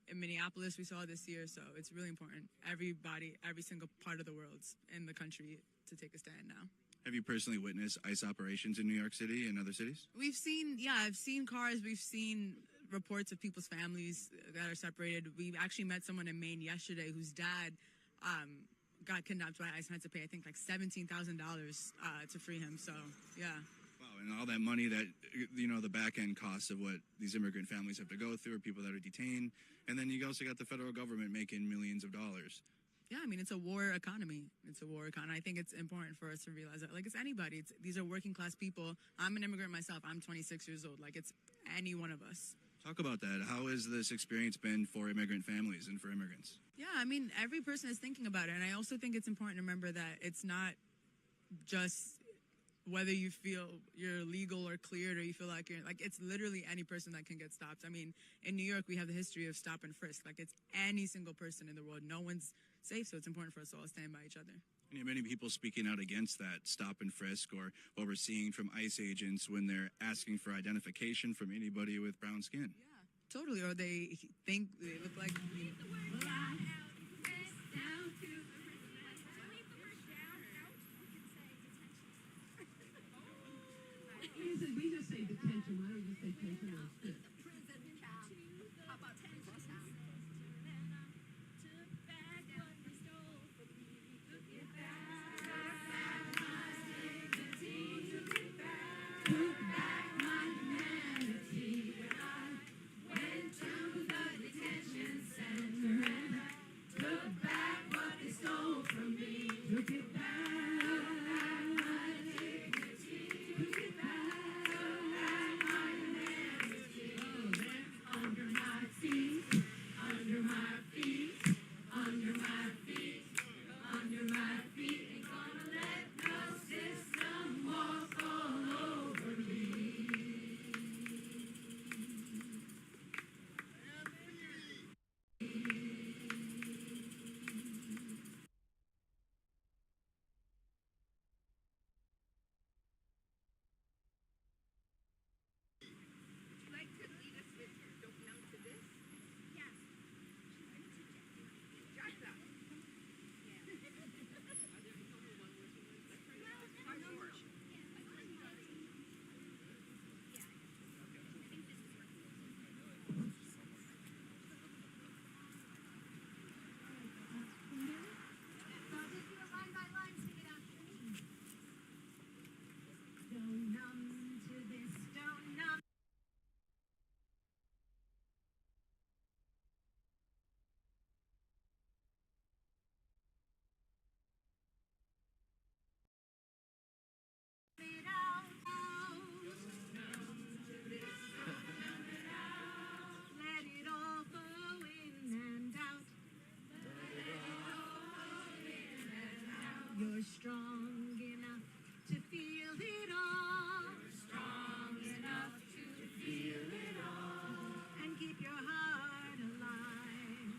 in Minneapolis we saw this year. So it's really important. Everybody, every single part of the world in the country to take a stand now. Have you personally witnessed ICE operations in New York City and other cities? I've seen cars. We've seen reports of people's families that are separated. We actually met someone in Maine yesterday whose dad got kidnapped by ICE and had to pay, I think, like $17,000 to free him. So, yeah. Wow, and all that money that, the back end costs of what these immigrant families have to go through, or people that are detained. And then you also got the federal government making millions of dollars. Yeah, I mean, it's a war economy. I think it's important for us to realize that. Like, it's anybody. These are working class people. I'm an immigrant myself. I'm 26 years old. Like, it's any one of us. Talk about that. How has this experience been for immigrant families and for immigrants? Yeah, I mean, every person is thinking about it. And I also think it's important to remember that it's not just whether you feel you're legal or cleared or you feel like it's literally any person that can get stopped. I mean, in New York, we have the history of stop and frisk. Like, it's any single person in the world. No one's safe, so it's important for us all to stand by each other. And you have many people speaking out against that stop and frisk, or what we're seeing from ICE agents when they're asking for identification from anybody with brown skin. Yeah, totally. Or they think they look like... We just say detention. Why don't we just say detention or sit? How about 10 plus hours? Took back my humanity. I went to the detention center and took back what they stole from me. Took it back. You're strong enough to feel it all. You're strong enough to feel it all. And keep your heart alive.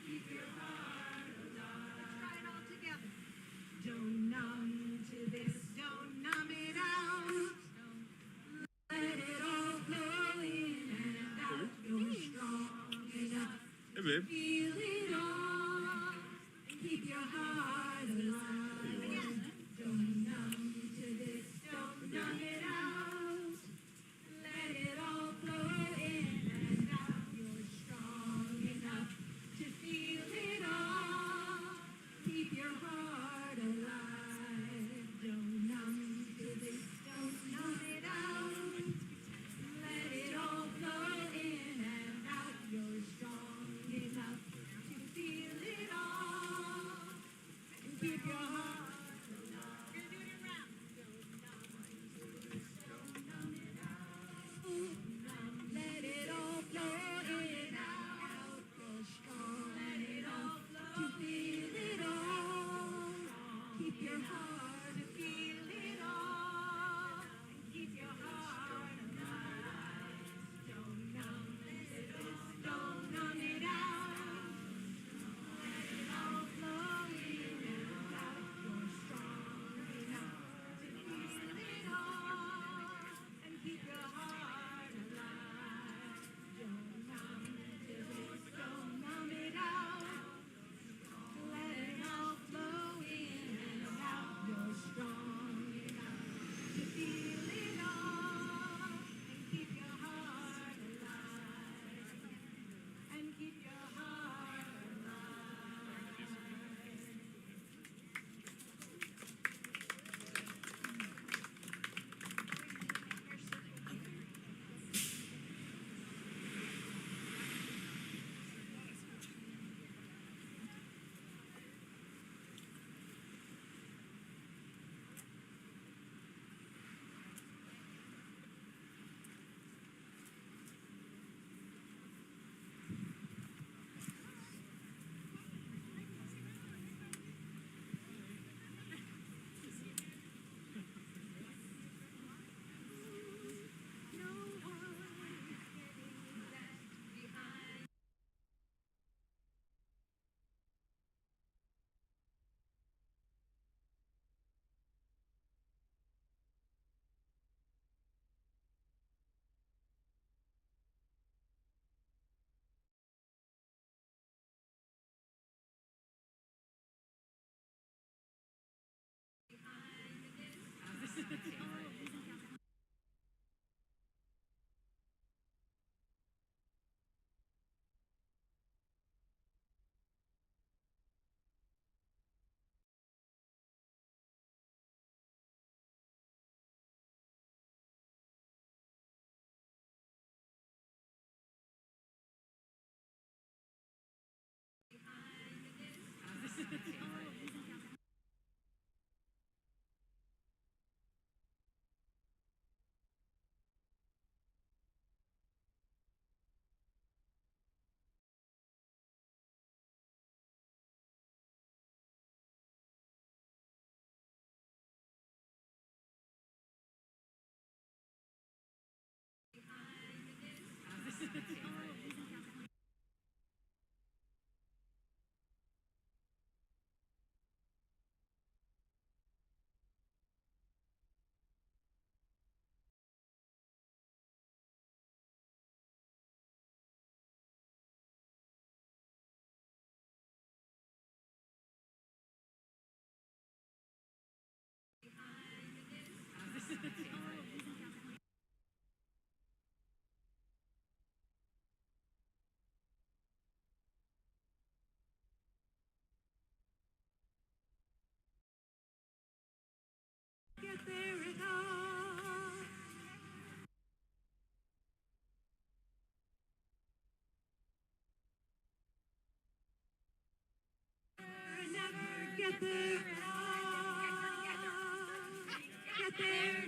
Keep your heart alive. Let's try it all together. Don't numb to this, don't numb it out. Let it all flow in and out. You're strong enough to feel it all. And keep your heart alive. Keep your heart.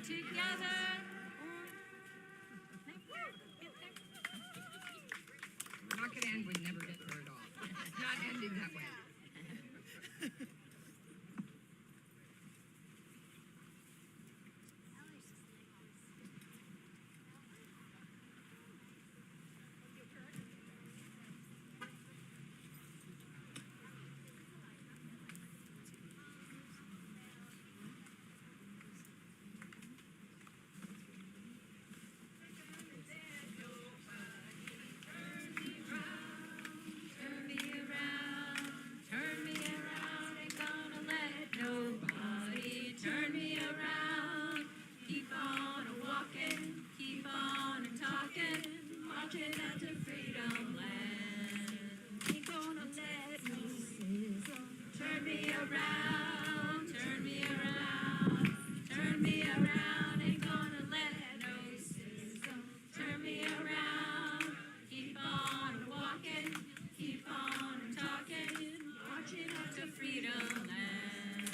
together. We're not going to end with never get there at all. It's not ending that way. Turn me around, ain't gonna let nobody turn me around. Keep on walking, keep on talking, marching out to freedom land. Ain't gonna let no system turn me around, turn me around, turn me around. Ain't gonna let no system turn me around. Keep on walking, keep on talking, marching out to freedom land.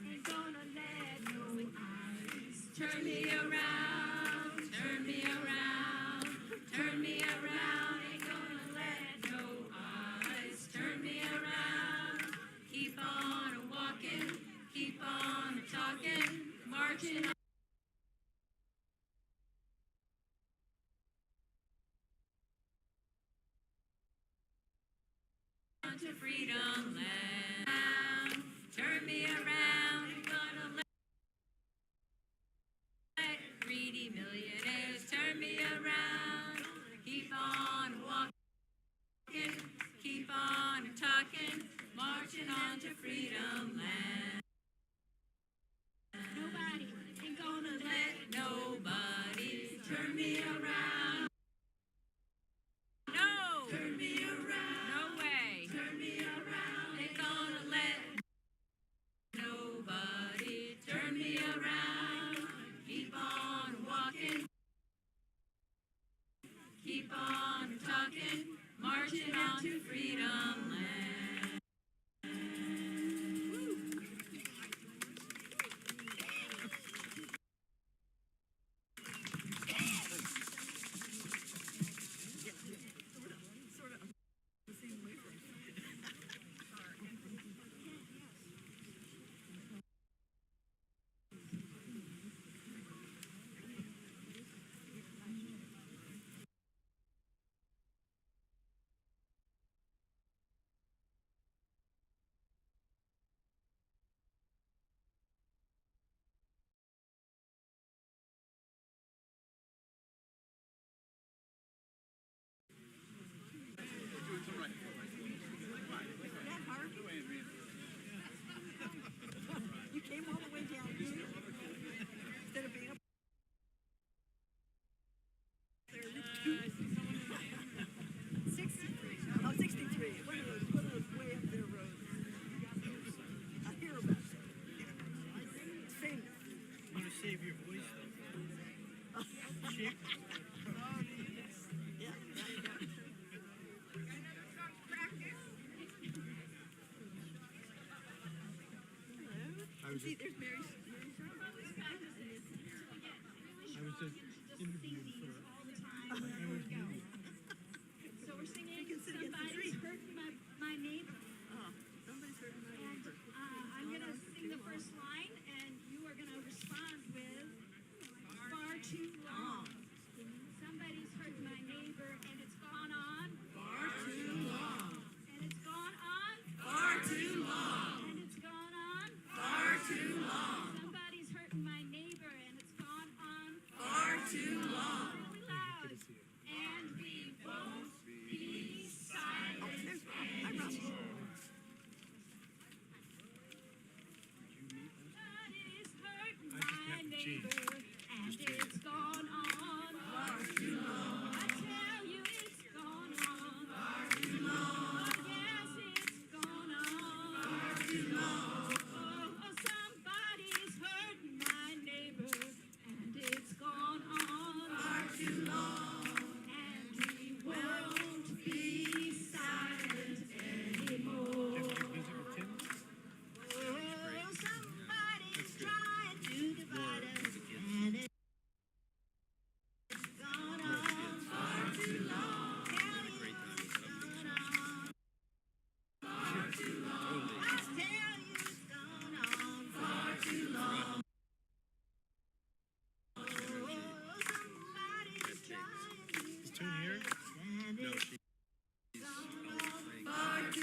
Ain't gonna let no eyes turn me around, turn me around, turn me around. Ain't gonna let no eyes turn me around. Keep on walking, keep on talking, marching on to freedom land. Turn me around, ain't gonna let greedy millionaires turn me around. Keep on walking, keep on talking, marching on to freedom land. Nobody ain't gonna let nobody turn me around. No! Turn me around. No way. Turn me around. Ain't gonna let nobody turn me around. Keep on walking. Keep on talking. Marching on to freedom land. You came all the way down here instead of being up there. 63. Oh, 63. One of those way up there roads. I hear about it. It's famous. You want to save your voice, though? Chick? Yeah. I was See, just, there's Mary. I was just interviewed for Emma's movie. So we're singing You can sit against the tree. Somebody's Hurting My Neighbor. Oh, somebody's hurting my And neighbor. I'm going to sing the first line, and you are going to respond with far too long. Somebody's hurt my neighbor, and it's gone on. Far too long. And it's gone on. Far too long. And it's gone on. Far too long.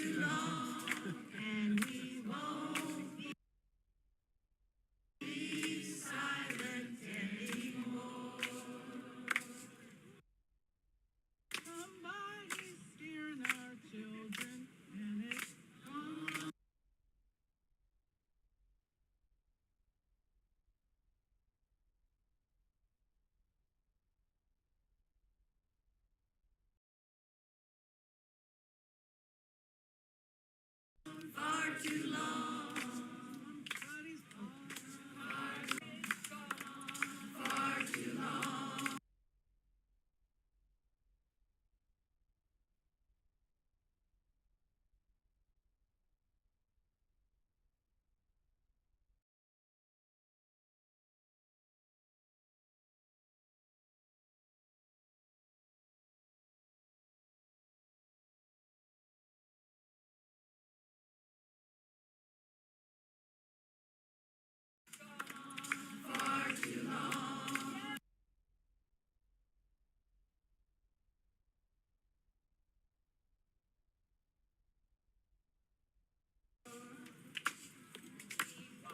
and we won't be silent anymore. Somebody's scaring our children, and it's gone. far too long. Somebody's gone. Far too long. Far too long.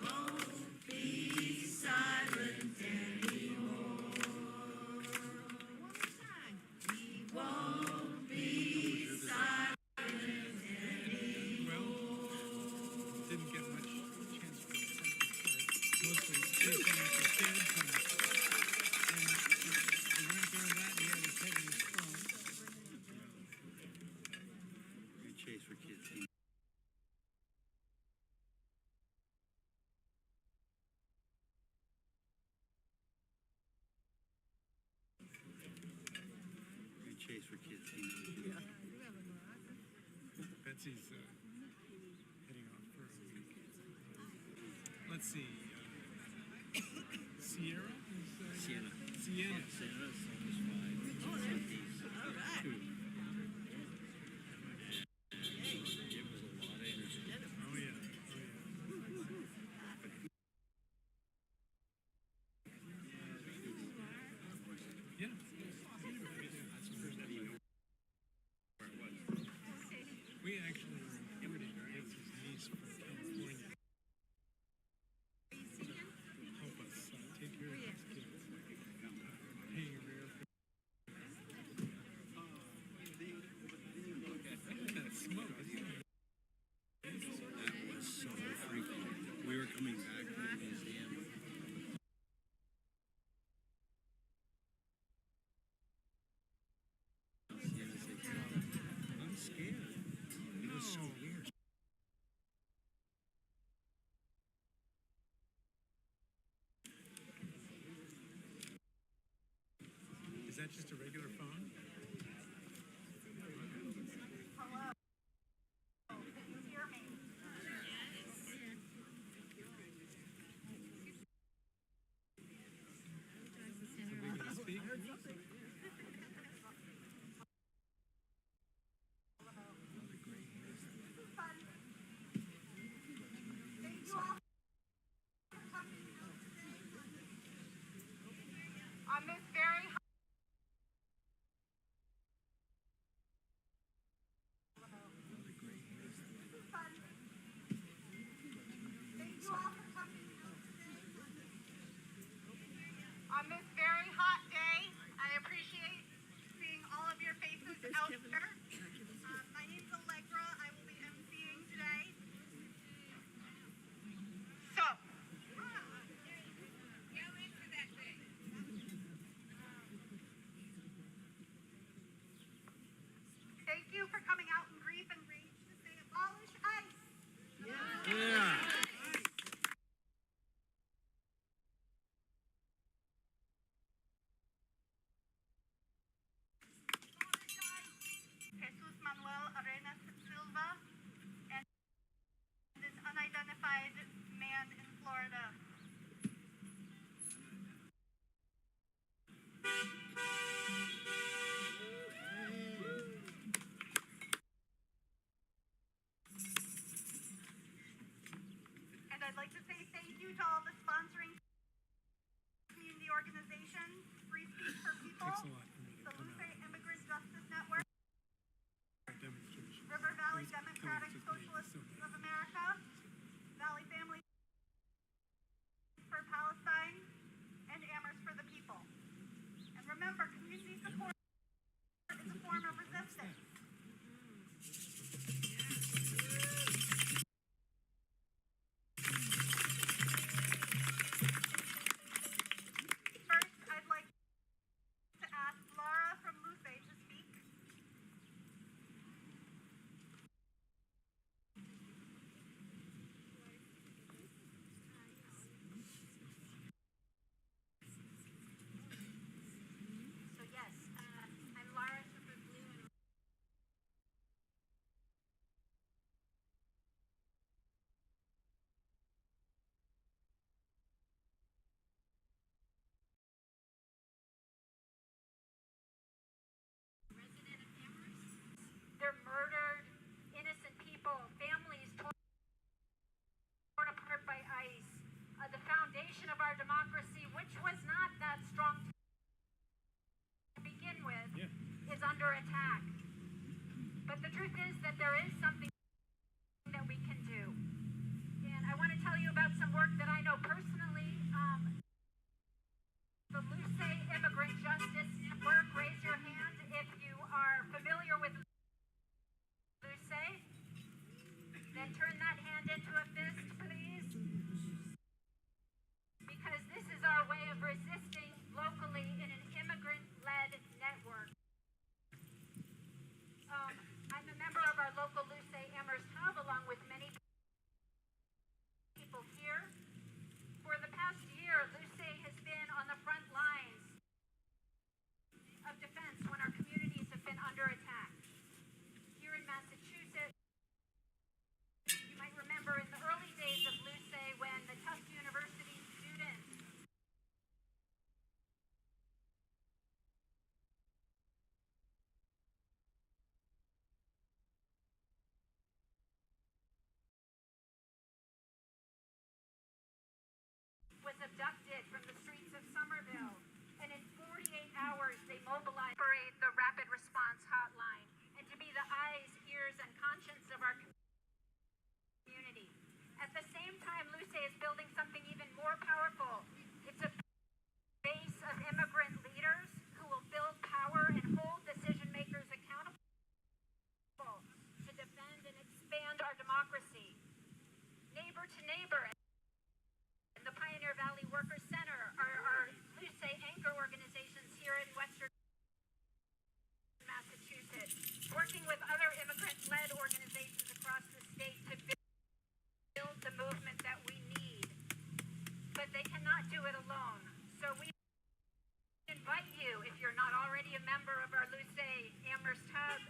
Won't be silent anymore. One more time. We won't be silent anymore. Didn't get much chance for the mostly chasing after kids, and he went doing that, and he had his head in his phone. You chase for kids. You chase for kids. Betsy's heading off for a week. Let's see. Sierra? Sienna. Sienna. Sienna's almost 5. Oh, there's, all right. 2. It was a lot of energy. Oh, yeah. Oh, yeah. Yeah. That's the first time where it was. We actually were importing Betsy's niece from California. Remember, community support is a form of resistance. First, I'd like to ask Laura from Luce to speak. So yes, I'm Laura Super Blue and resident of Amherst. They're murdered, innocent people, families torn apart by ICE. The foundation of our democracy, which was not that strong to begin with, is under attack. But the truth is that there is something that we can do. And I want to tell you about some work that I know personally. The Luce Immigrant Justice Network. Raise your hand if you are familiar with Luce. Then turn that hand into a fist, please. Because this is our way of resisting locally in an immigrant-led network. I'm a member of our local Luce Amherst Hub, along with many people here. For the past year, Luce has been on the front lines of defense when our communities have been under attack. Here in Massachusetts, you might remember in the early days of Luce when the Tufts University students was abducted from the streets of Somerville, and in 48 hours they mobilized the Rapid Response Hotline, and to be the eyes, ears, and conscience of our community. At the same time, Luce is building something even more powerful. It's a base of immigrant leaders who will build power and hold decision makers accountable to defend and expand our democracy. Neighbor to Neighbor and the Pioneer Valley Workers Center are Luce anchor organizations here in Western Massachusetts, working with other immigrant-led organizations across the state to build the movement that we need. But they cannot do it alone. So we invite you, if you're not already a member of our Luce Amherst Hub,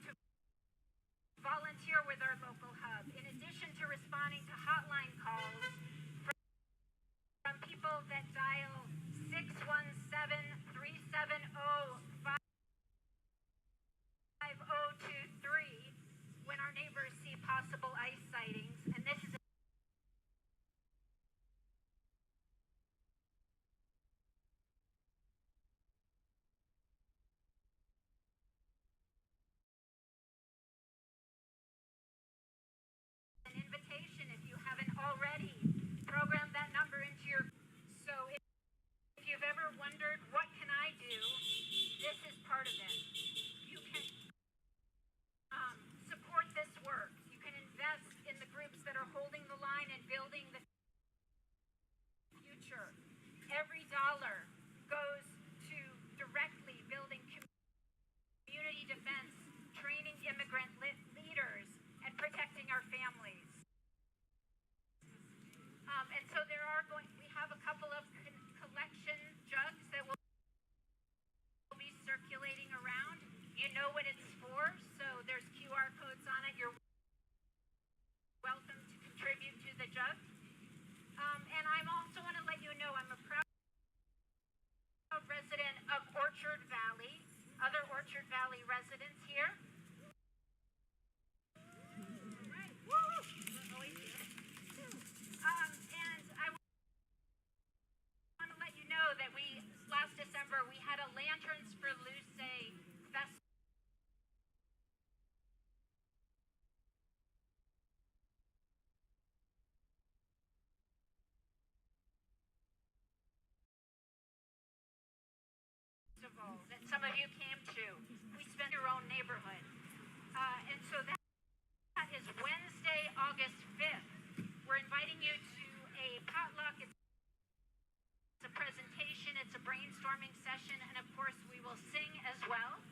to volunteer with our local hub. In addition to responding to hotline calls from people that dial 617-370-5023 when our neighbors see possible ICE sightings, and this is an invitation, if you haven't already, program that number into your. So if you've ever wondered, what can I do? This is part of it. You can support this work. You can invest in the groups that are holding the line and building the future. Every dollar goes to directly building community defense, training immigrant leaders, and protecting our families. And so we have a couple of collection jugs that will be circulating around. You know what it's for, so there's QR codes on it. You're welcome to contribute to the jug. And I also want to let you know I'm a proud resident of Orchard Valley. Other Orchard Valley residents here. Right. Woo! And I want to let you know that last December, we had a Lanterns for Luce festival. neighborhood. And so that is Wednesday, August 5th. We're inviting you to a potluck. It's a presentation, it's a brainstorming session, and of course we will sing as well.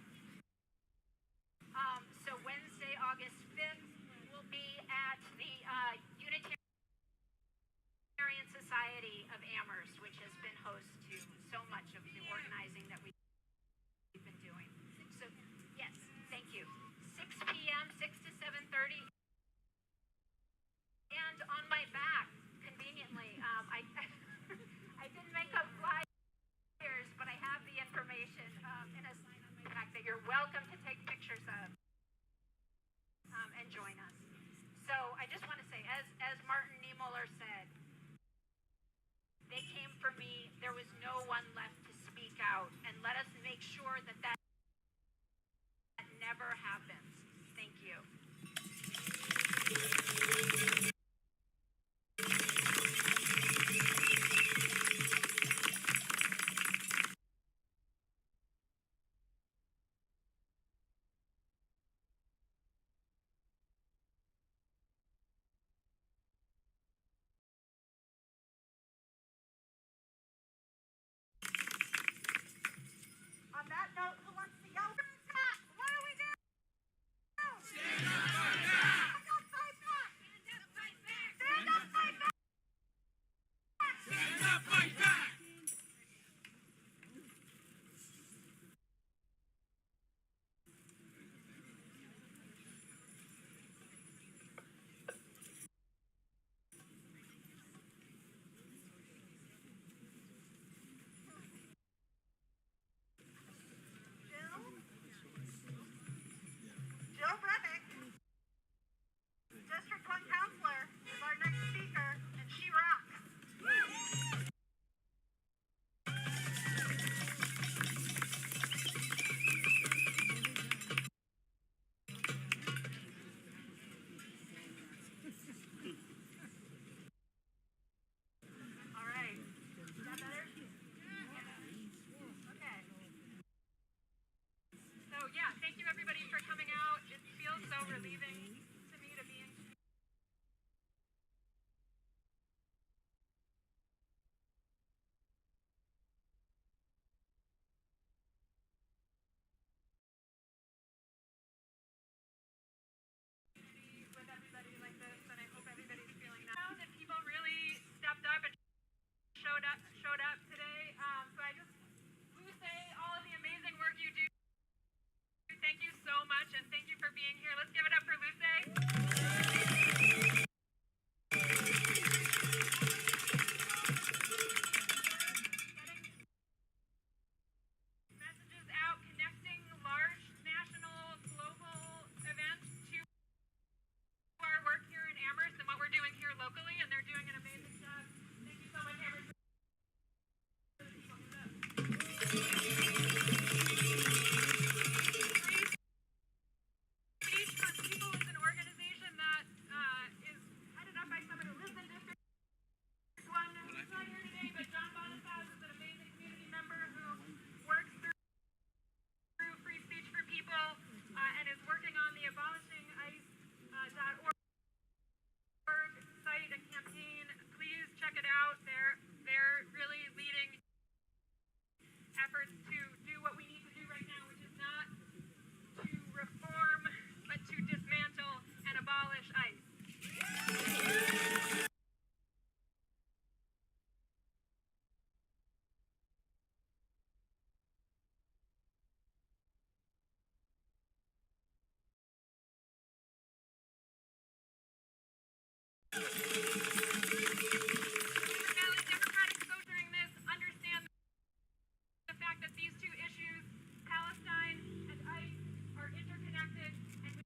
So Wednesday, August 5th, will be at the Unitarian Society of Amherst, which has been host to so much of the organizing that we've been doing. So yes, thank you. 6 p.m., 6 to 7:30. And on my back, conveniently, I didn't make up flyers, but I have the information in a sign on my back that you're welcome to take pictures of and join us. So I just want to say, as Martin Niemöller said, they came for me. There was no one left to speak out, and let us make sure that that never happens. Thank you. On that note, who wants to yell? What do we do? Stand up, fight back! Stand up, fight back! Stand up, fight back! Stand up, fight back! Jill Brenick, District 1 Counselor, is our next speaker, and she rocks. All right. Is that better? Okay. So yeah, thank you everybody for coming out. It feels so relieving to me to be in. With everybody like this, and I hope everybody's feeling that. That people really stepped up and showed up today. So I just say all of the amazing work you do. Thank you so much, and thank you for being here. Let's give it up for Luce. Getting messages out, connecting large national, global events to our work here in Amherst and what we're doing here locally, and they're doing an amazing job. Thank you so much, Amherst. Speech for People is an organization that is headed up by someone who lives in District 1. He's not here today, but John Bonifaz is an amazing community member who works through free speech for people and is working on the abolishingIce.org site and campaign. Please check it out. They're really leading efforts to do what we need to do right now, which is not to reform, but to dismantle and abolish ICE. Valley Democratic folks during this understand the fact that these two issues, Palestine and ICE, are interconnected, and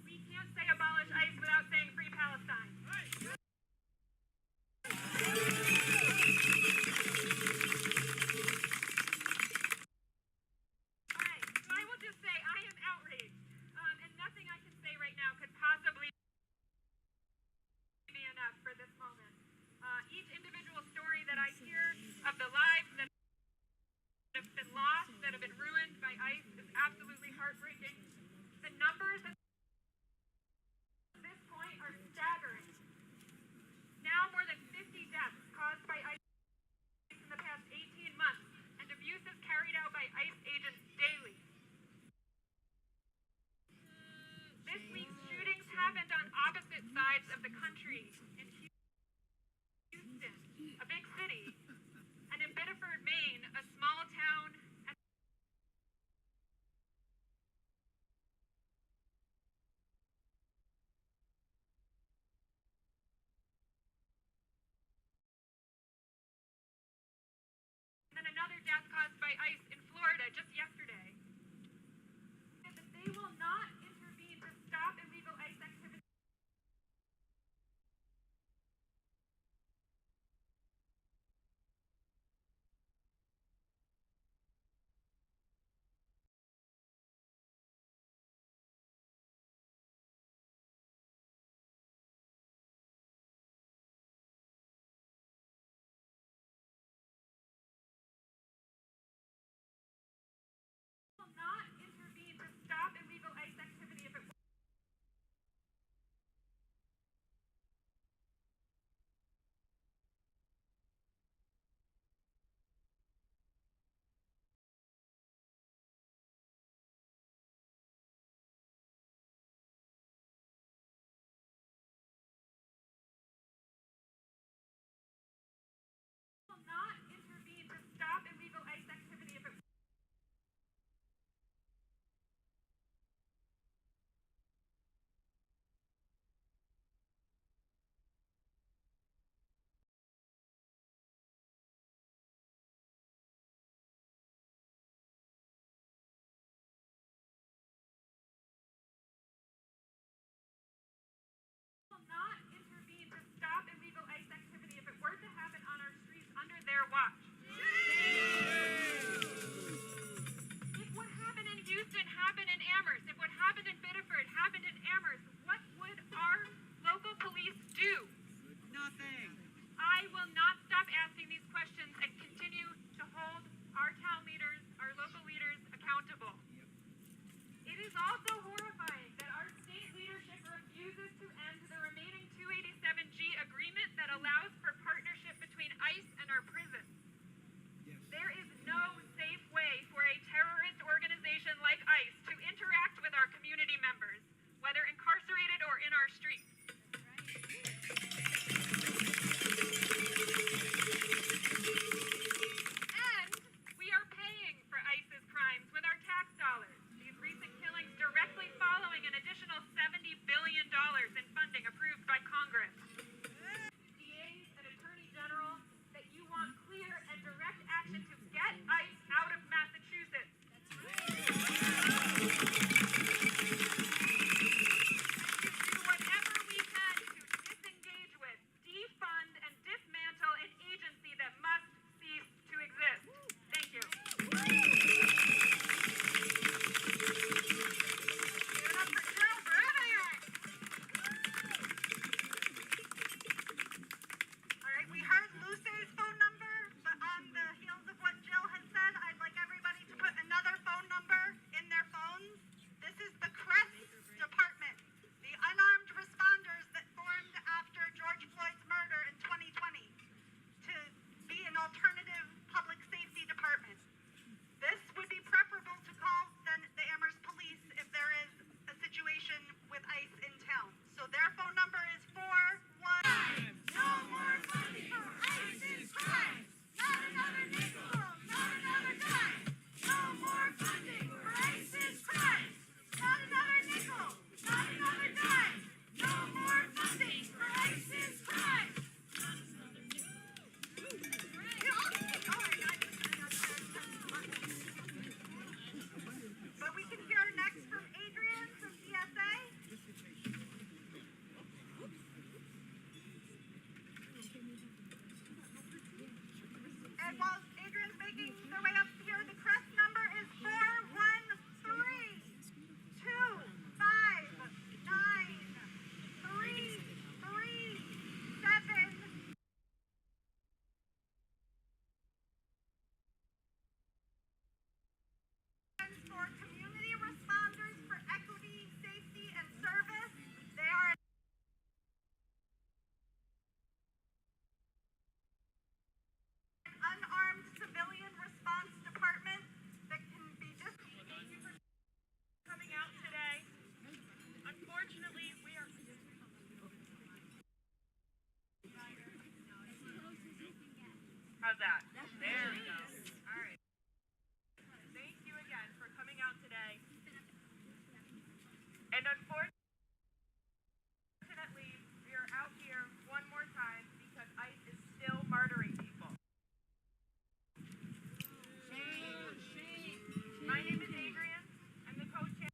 we can't say abolish ICE without saying free Palestine. All right, so I will just say I am outraged, and nothing I can say right now could possibly parts of the country, in Houston, a big city, and in Biddeford, Maine, a small town. And then another death caused by ice in Florida just yesterday. That they will not intervene to stop illegal ice activity. Will not intervene to stop illegal ice activity if it will not intervene to stop illegal ice activity if it will not intervene to stop illegal ice activity if it were to happen on our streets under their watch. If what happened in Houston happened in Amherst, if what happened in Biddeford happened in Amherst, what would our local police do? Nothing. I will not stop asking these questions and continue to hold our town leaders, our local leaders accountable. It is also horrifying that our state leadership refuses to end the remaining 287G agreement that allows for partnership between ICE and our prisons. There is no safe way for a terrorist organization like ICE to interact with our community members, whether incarcerated or in our streets. And we are paying for ICE's crimes with our tax dollars. These recent killings directly How's that? There we go. All right. Thank you again for coming out today. And unfortunately, we are out here one more time because ICE is still murdering people. My name is Adrian. I'm the co-chair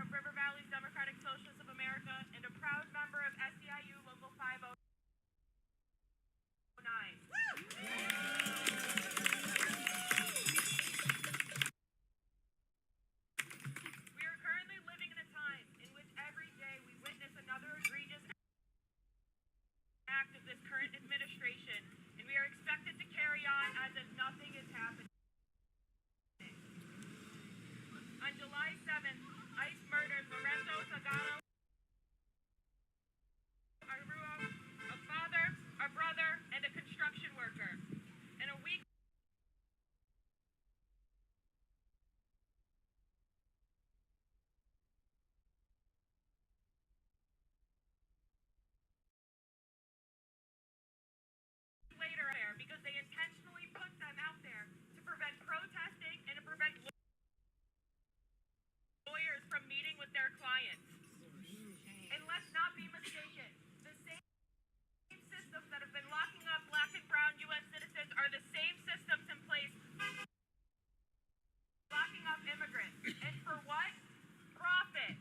of River Valley's Democratic Socialists of America and a proud member of SEIU Local 509. We are currently living in a time in which every day we witness another egregious act of this current administration, and we are expected to carry on as if nothing is happening. On July 7th, ICE murdered Lorenzo Salgado, a father, a brother, and a construction worker. And a week later because they intentionally put them out there to prevent protesting and to prevent lawyers from meeting with their clients. And let's not be mistaken, the same systems that have been locking up black and brown U.S. citizens are the same systems in place locking up immigrants. And for what? Profit.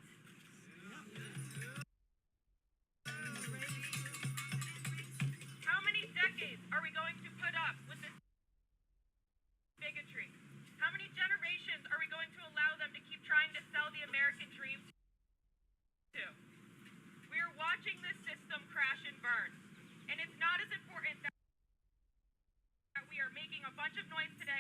How many decades are we going to put up with this bigotry? How many generations are we going to allow them to keep trying to sell the American dream to? We are watching this system crash and burn. And it's not as important that we are making a bunch of noise today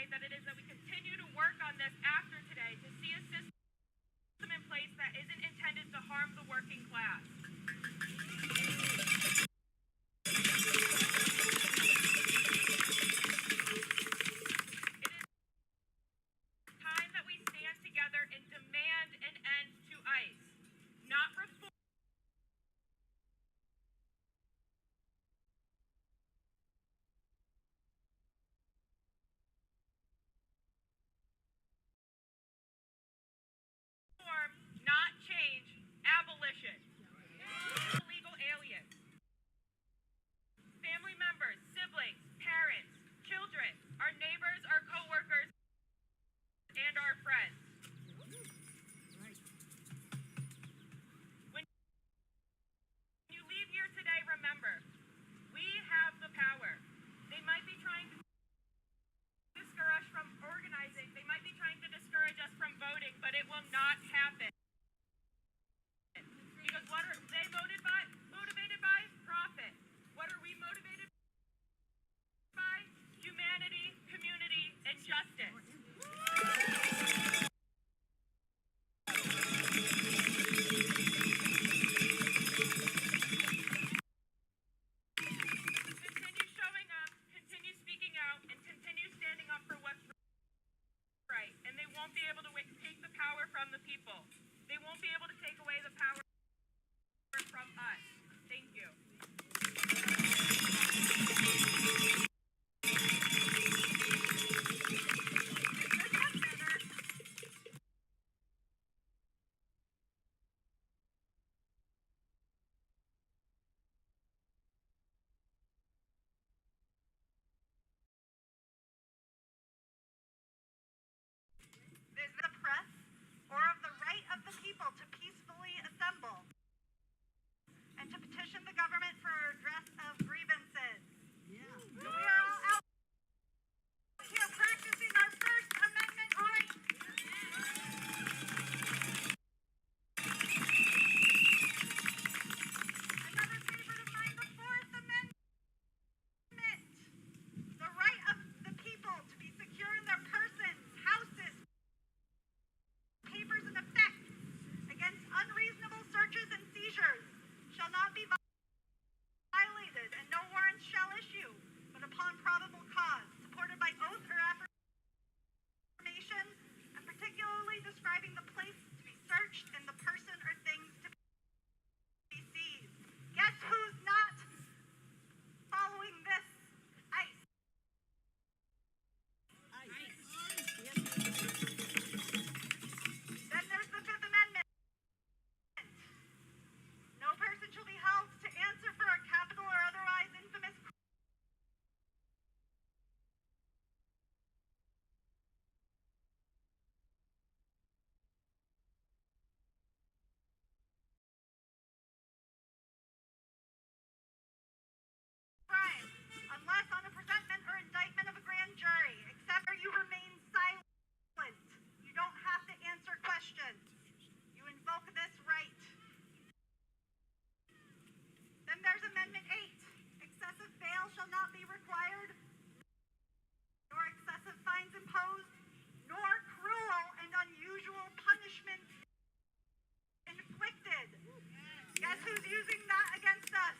who's using that against us.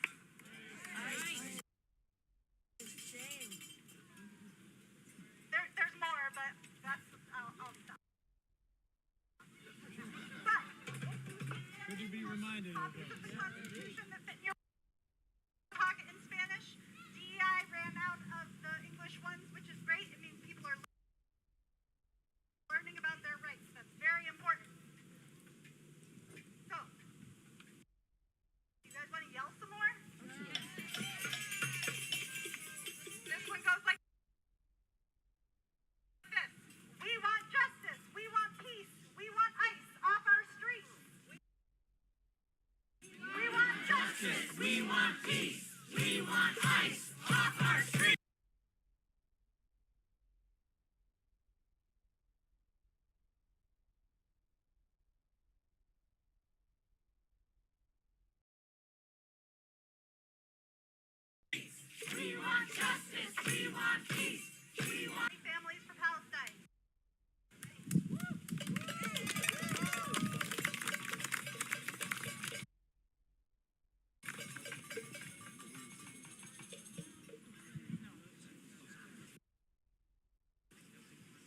Shame. There's more, but I'll stop. But Good to be reminded of copies that. of the Constitution that fit in your pocket in Spanish. DEI ran out of the English ones, which is great. It means people are learning about their rights. That's very important. So, you guys want to yell some more? This one goes like this. We want justice. We want peace. We want ICE off our streets. We want justice. We want peace. We want ICE off our streets. We want justice. We want peace. We want families for Palestine.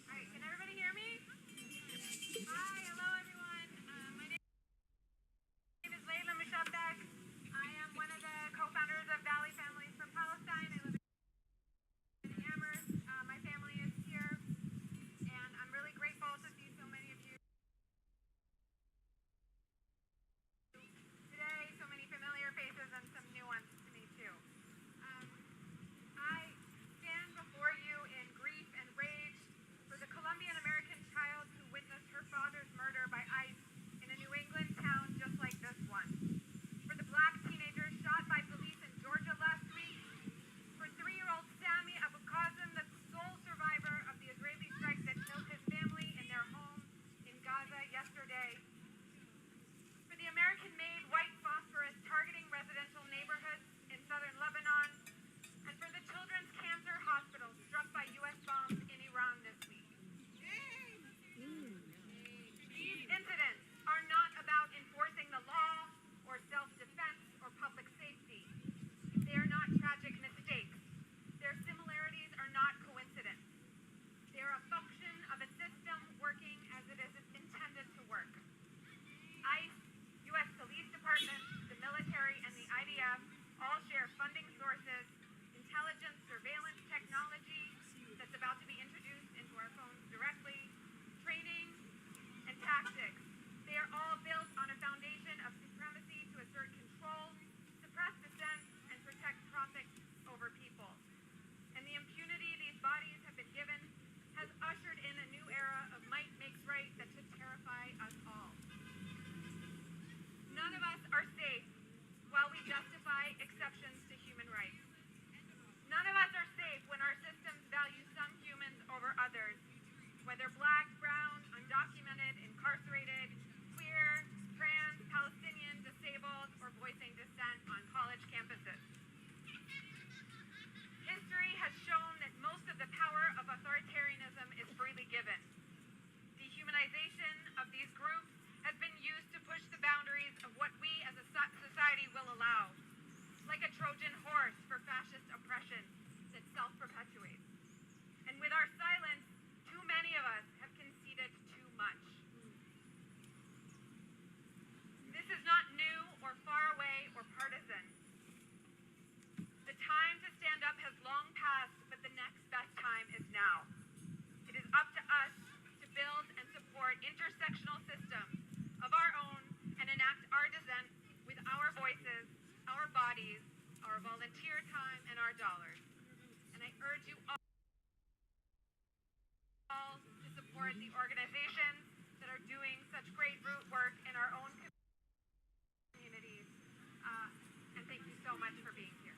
All right, can everybody hear me? Hi, hello everyone. My name is Layla Mishabdak. I am one of the co-founders of Valley Families for Palestine. I live in Amherst. My family is here, and I'm really grateful to see so many of you today. So many familiar faces and some new ones to me too. I stand before you in grief and rage for the Colombian American child who witnessed her father's murder by ICE in a New England town just like this one. For the black teenager shot by police in Georgia last week. For 3-year-old Sami Abu Qasim, the sole survivor of the Israeli strike that killed his family in their home in Gaza yesterday. For the American-made white phosphorus targeting residential neighborhoods in southern Lebanon. And for the Children's Cancer Hospital struck by U.S. bombs in Iran this week. These incidents are not about enforcing the law or self-defense or public safety. They are not tragic mistakes. Their similarities are not coincidence. They are a function of a system working as it is intended to work. ICE, U.S. Police Department, the military, and the IDF all share funding sources, intelligence surveillance technology that's about to be introduced into our phones directly, training, and tactics. They are all built on a foundation of supremacy to assert control, suppress dissent, and protect profit over people. And the impunity these bodies have been given has ushered in a new era of might makes right that should terrify us all. None of us are safe while we justify exceptions to human rights. None of us are safe when our systems value some humans over others, whether black, brown, undocumented, incarcerated, queer, trans, Palestinian, disabled, or voicing dissent on college campuses. History has shown that most of the power of authoritarianism is freely given. Dehumanization of these groups has been used to push the boundaries of what we as a society will allow, like a Trojan horse for fascist oppression that self-perpetuates. And with our silence, too many of us have conceded too much. This is not new or far away or partisan. The time to stand up has long passed, but the next best time is now. It is up to us to build and support intersectional systems of our own and enact our dissent with our voices, our bodies, our volunteer time, and our dollars. And I urge you all to support the organizations that are doing such great root work in our own communities. And thank you so much for being here.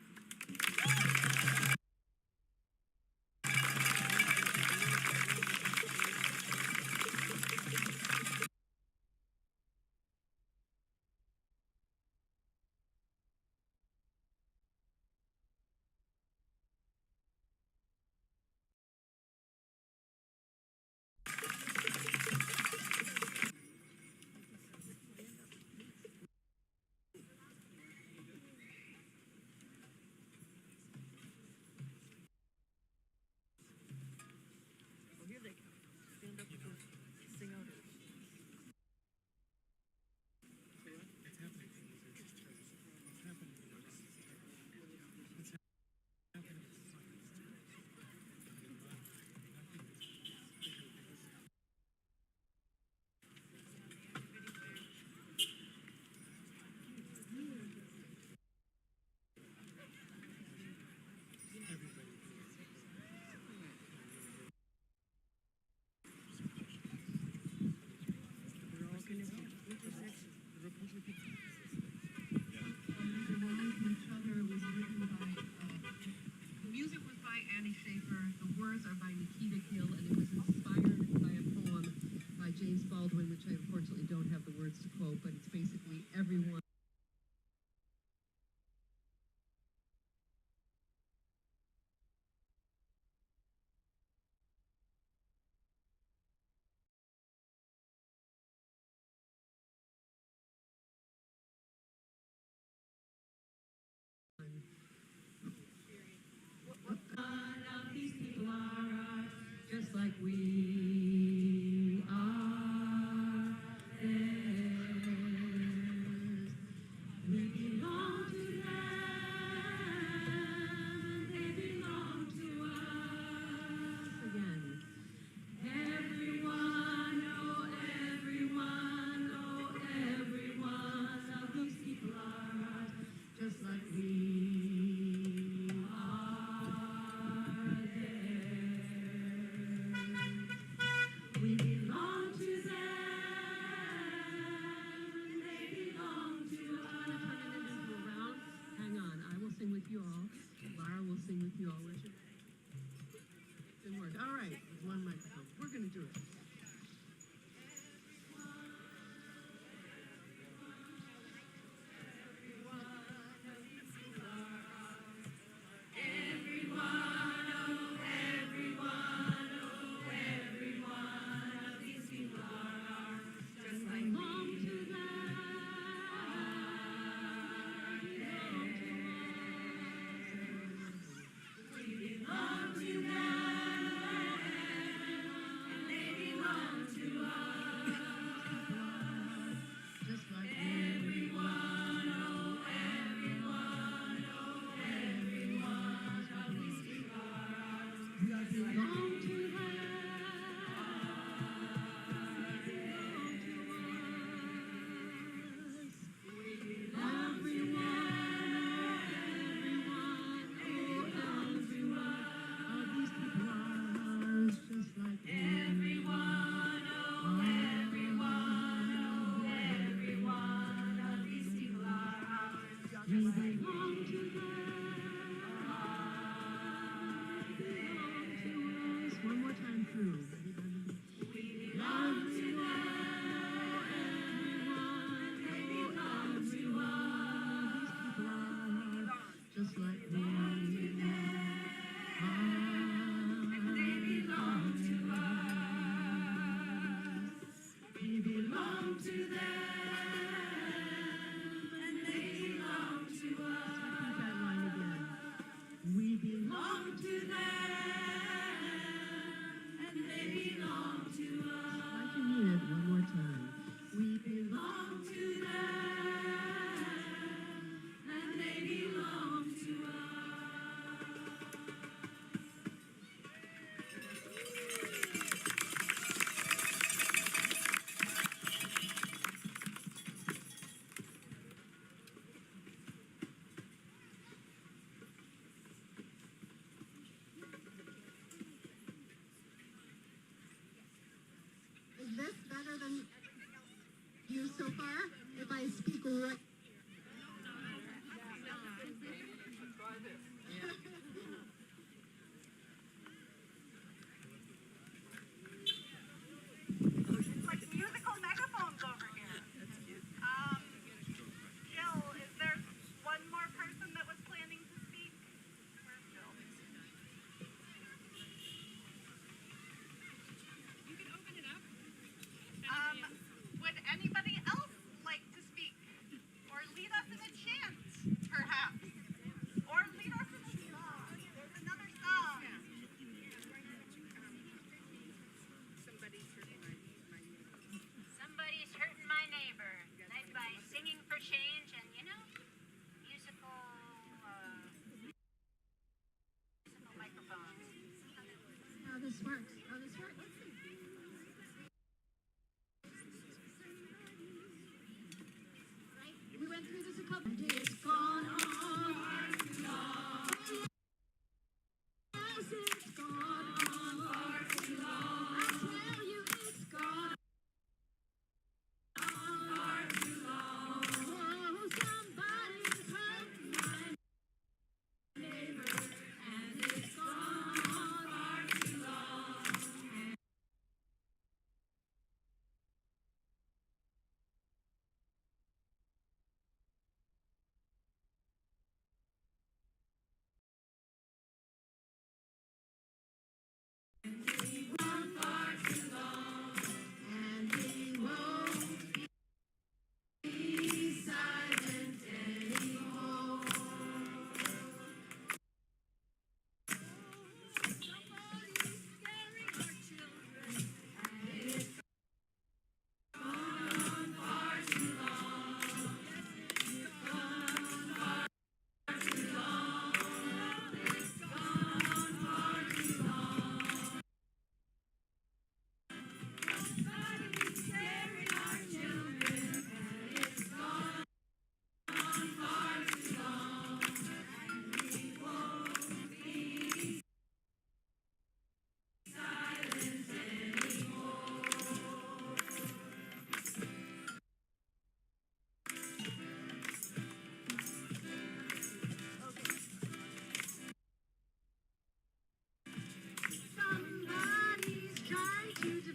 but it's basically everyone. These people are just like we are theirs. We belong to them, and they belong to us. Again. Everyone, oh everyone, oh everyone of these people are just like we are theirs. We belong to them, they belong to us. I'm gonna turn it into a round. Hang on, I will sing with you all. Lara will sing with you all. Richard. Didn't work. All right, with one microphone. We're gonna do it. One more time through. We belong to them, everyone, they belong to us. These people are just like we are. And they belong to us. We belong to them, and they belong to us. Repeat that line again. We belong to them. I can mean it one more time. We belong to them, and they belong to us. Is this better than you so far? If I speak right. Like musical megaphones over here. Jill, is there one more person that was planning to speak? Where's Jill? You can open it up. Would anybody else like to speak? Or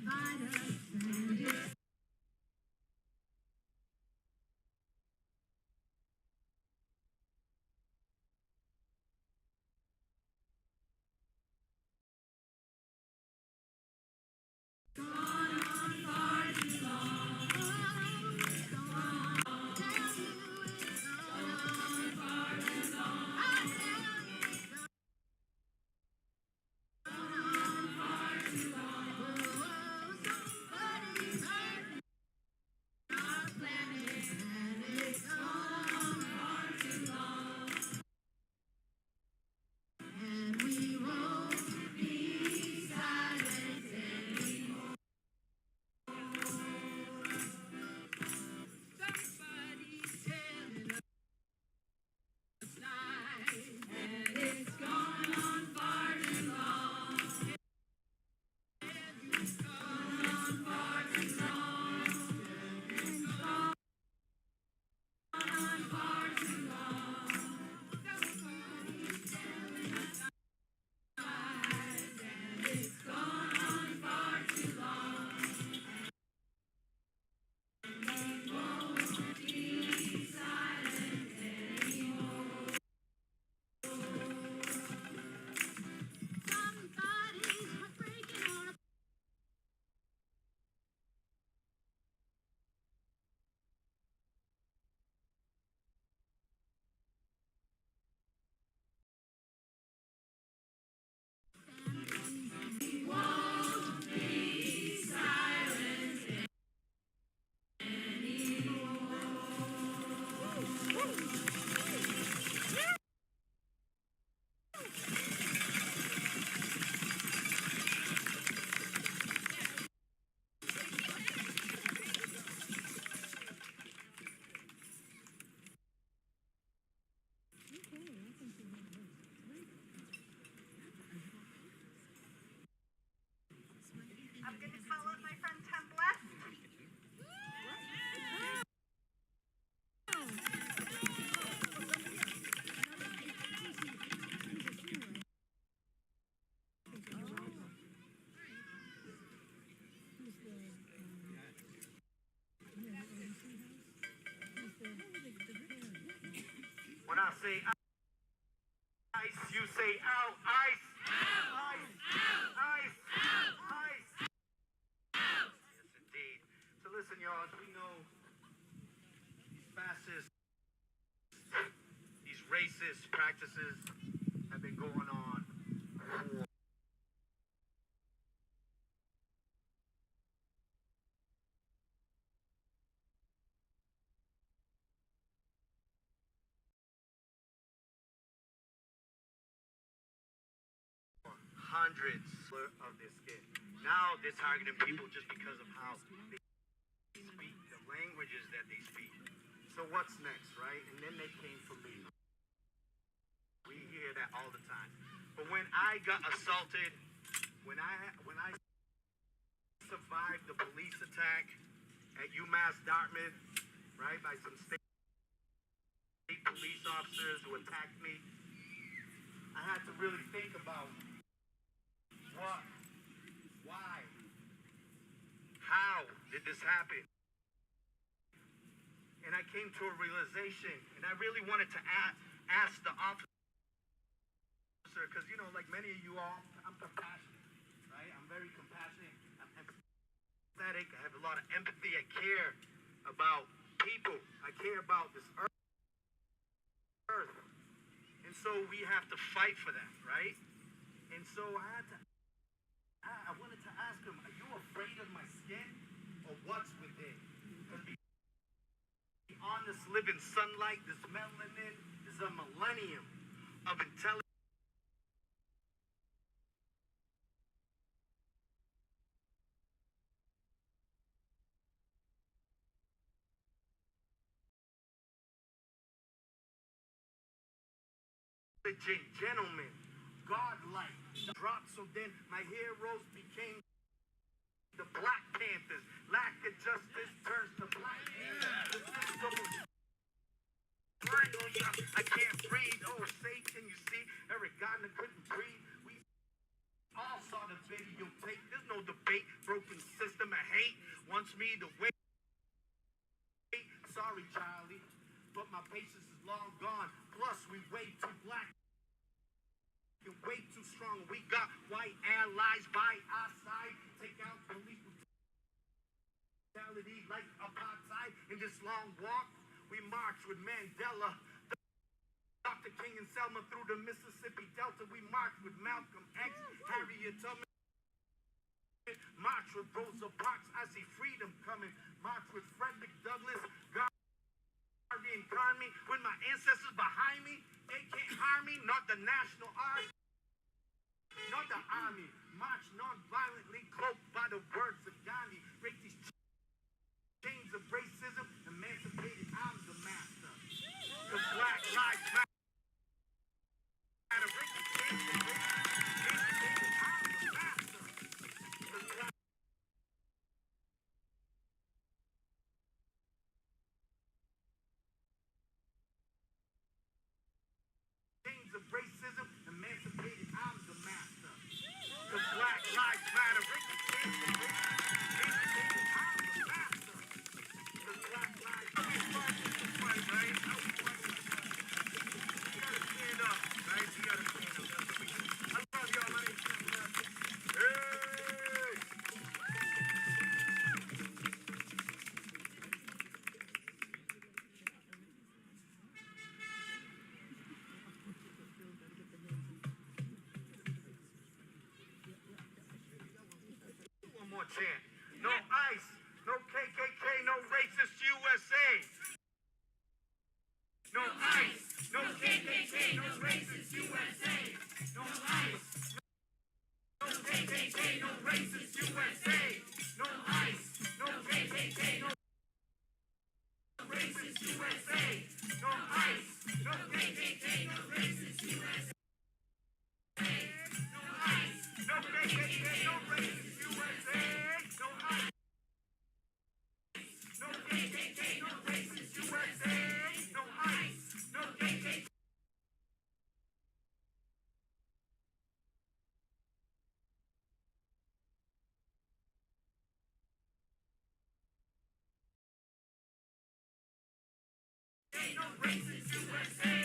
divide us, and it's I'm going to call up my friend Tim Bless. When I say ice, you say out. Ice. Ice. Ice. Ice. Yes, indeed. So listen, y'all, as we know, these fascist, these racist practices have been going on for hundreds of this kid. Now they're targeting people just because of how they speak, the languages that they speak. So what's next, right? And then they came for me. We hear that all the time. But when I got assaulted, when I survived the police attack at UMass Dartmouth, right, by some state police officers who attacked me, I had to really think about what, why, how did this happen? And I came to a realization, and I really wanted to ask the officer, because, you know, like many of you all, I'm compassionate, right? I'm very compassionate. I'm empathetic. I have a lot of empathy. I care about people. I care about this earth. And so we have to fight for that, right? And so I wanted to ask him, are you afraid of my skin or what's within? Because beyond this living sunlight, this melanin is a millennium of intelligence. Gentlemen, godlike, dropped, so then my heroes became the Black Panthers. Lack of justice turns to black. The system is blind on you. I can't breathe. Oh, say, can you see? Eric Gardner couldn't breathe. We all saw the video tape. There's no debate. broken system of hate wants me to wait. Sorry, Charlie, but my patience is long gone. Plus, we way too black and way too strong. We got white allies by our side. Take out police brutality like apartheid. In this long walk, we march with Mandela, Dr. King and Selma through the Mississippi Delta. We march with Malcolm X, Harriet Tubman. March with Rosa Parks. I see freedom coming. March with Frederick Douglass, Guardian Army. With my ancestors behind me, they can't harm me. Not the National Army, not the Army. March non-violently, cloaked by the words of Gandhi. Break these chains of racism. Emancipated, I'm the master. The Black Lives Matter. Break these chains of racism. Emancipated, I'm the master. The Black chains of racism. Emancipated, I'm the master. The Black Lives Matter. Break these chains of racism. Emancipated, I'm the master. The Black Lives Matter. You gotta stand up, right? You gotta stand up. I love y'all. My name's Hey! One more chant. No ICE, no KKK, no racist USA. No ICE, no KKK, no racist USA. No ICE, no KKK, no racist USA. No ICE, no KKK, no racist USA. No ICE, no KKK, no racist USA. No ICE, no KKK, no racist USA. No ICE, no KKK, no racist USA. No ICE, no KKK. No racist USA.